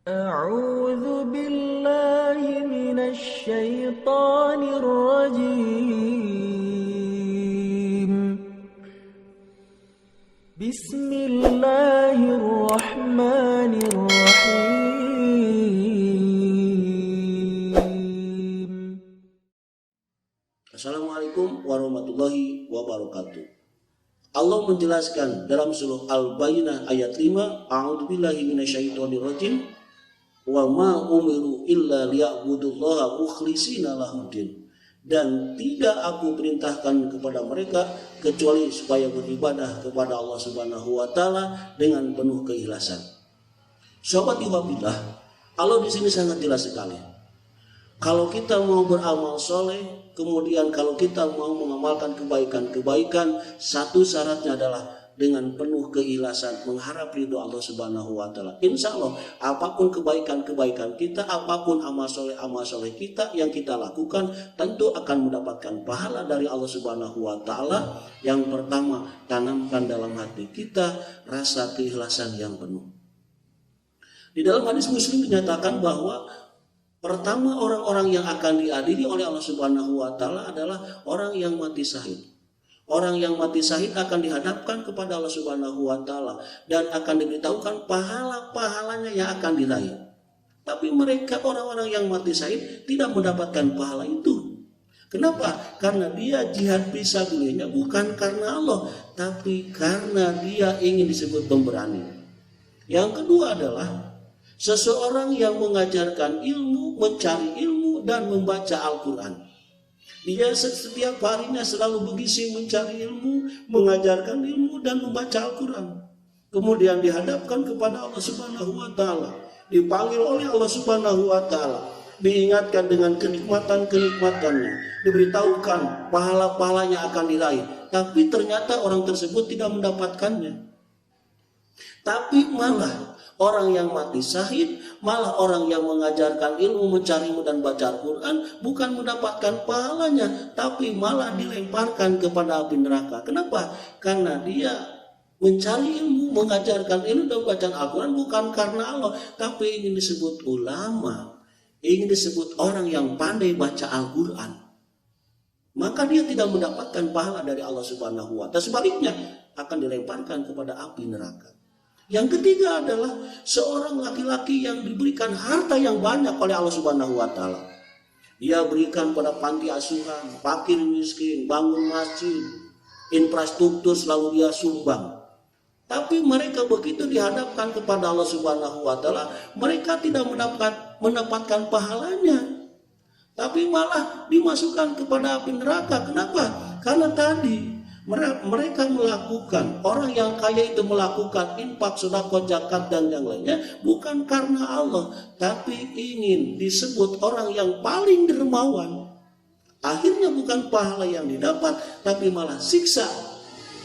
أعوذ بالله من الشيطان الرجيم. بسم الله الرحمن الرحيم. Assalamualaikum warahmatullahi wabarakatuh. Allah menjelaskan dalam surah Al-Bayyinah ayat 5, A'udzubillahi minasyaitonirrajim. Wa ma umiru illa liya'budullaha mukhlishina lahuddin. Dan tidak aku perintahkan kepada mereka kecuali supaya beribadah kepada Allah Subhanahu wa taala dengan penuh keikhlasan. Sahabat Iwabillah, Allah di sini sangat jelas sekali. Kalau kita mau beramal soleh, kemudian kalau kita mau mengamalkan kebaikan-kebaikan, satu syaratnya adalah dengan penuh keikhlasan, mengharap ridho Allah Subhanahu wa taala. Insya Allah, apapun kebaikan-kebaikan kita, apapun amal soleh kita yang kita lakukan, tentu akan mendapatkan pahala dari Allah Subhanahu wa taala. Yang pertama, tanamkan dalam hati kita rasa keikhlasan yang penuh. Di dalam hadis Muslim dinyatakan bahwa pertama orang-orang yang akan diadili oleh Allah Subhanahu wa taala adalah orang yang mati syahid. Orang yang mati syahid akan dihadapkan kepada Allah Subhanahu wa taala dan akan diberitahukan pahala-pahalanya yang akan diraih. Tapi mereka orang-orang yang mati syahid tidak mendapatkan pahala itu. Kenapa? Karena dia jihad fisabilillah bukan karena Allah, tapi karena dia ingin disebut pemberani. Yang kedua adalah seseorang yang mengajarkan ilmu, mencari ilmu, dan membaca Al-Quran. Dia setiap harinya selalu bergisi mencari ilmu, mengajarkan ilmu, dan membaca Al-Quran. Kemudian dihadapkan kepada Allah Subhanahu wa taala, dipanggil oleh Allah Subhanahu wa taala, diingatkan dengan kenikmatan-kenikmatannya, diberitahukan pahala-pahalanya akan diraih. Tapi ternyata orang tersebut tidak mendapatkannya. Tapi malah orang yang mati syahid, malah orang yang mengajarkan ilmu, mencari ilmu dan baca Al-Quran bukan mendapatkan pahalanya, tapi malah dilemparkan kepada api neraka. Kenapa? Karena dia mencari ilmu, mengajarkan ilmu dan baca Al-Quran bukan karena Allah, tapi ingin disebut ulama, ingin disebut orang yang pandai baca Al-Quran. Maka dia tidak mendapatkan pahala dari Allah Subhanahu wa taala. Sebaliknya akan dilemparkan kepada api neraka. Yang ketiga adalah seorang laki-laki yang diberikan harta yang banyak oleh Allah Subhanahu wa taala. Dia berikan pada panti asuhan, fakir miskin, bangun masjid, infrastruktur selalu dia sumbang. Tapi mereka begitu dihadapkan kepada Allah Subhanahu wa taala, mereka tidak mendapatkan pahalanya. Tapi malah dimasukkan kepada api neraka. Kenapa? Karena tadi mereka melakukan, orang yang kaya itu melakukan infak, sedekah, zakat dan yang lainnya bukan karena Allah, tapi ingin disebut orang yang paling dermawan. Akhirnya bukan pahala yang didapat, tapi malah siksa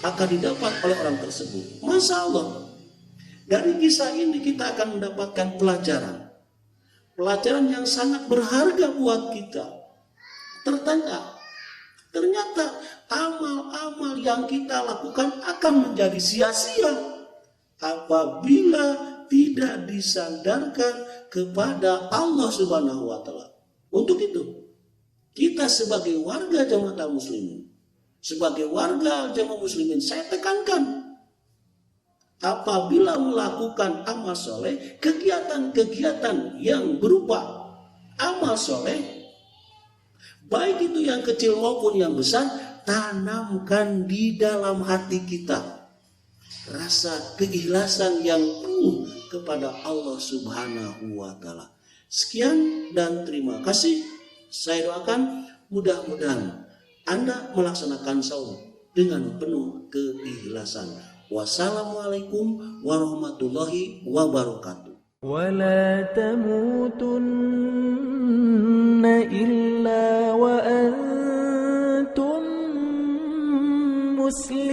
akan didapat oleh orang tersebut. Masya Allah, dari kisah ini kita akan mendapatkan pelajaran yang sangat berharga buat kita. Ternyata amal-amal yang kita lakukan akan menjadi sia-sia apabila tidak disandarkan kepada Allah Subhanahu wa taala. Untuk itu, kita sebagai warga jamaah muslimin, sebagai warga jamaah muslimin, saya tekankan, apabila melakukan amal soleh, kegiatan-kegiatan yang berupa amal soleh, baik itu yang kecil maupun yang besar, tanamkan di dalam hati kita rasa keikhlasan yang penuh kepada Allah Subhanahu wa taala. Sekian dan terima kasih. Saya doakan mudah-mudahan Anda melaksanakan saum dengan penuh keikhlasan. Wassalamualaikum warahmatullahi wabarakatuh. ولا تموتن إلا وأنتم مسلمون.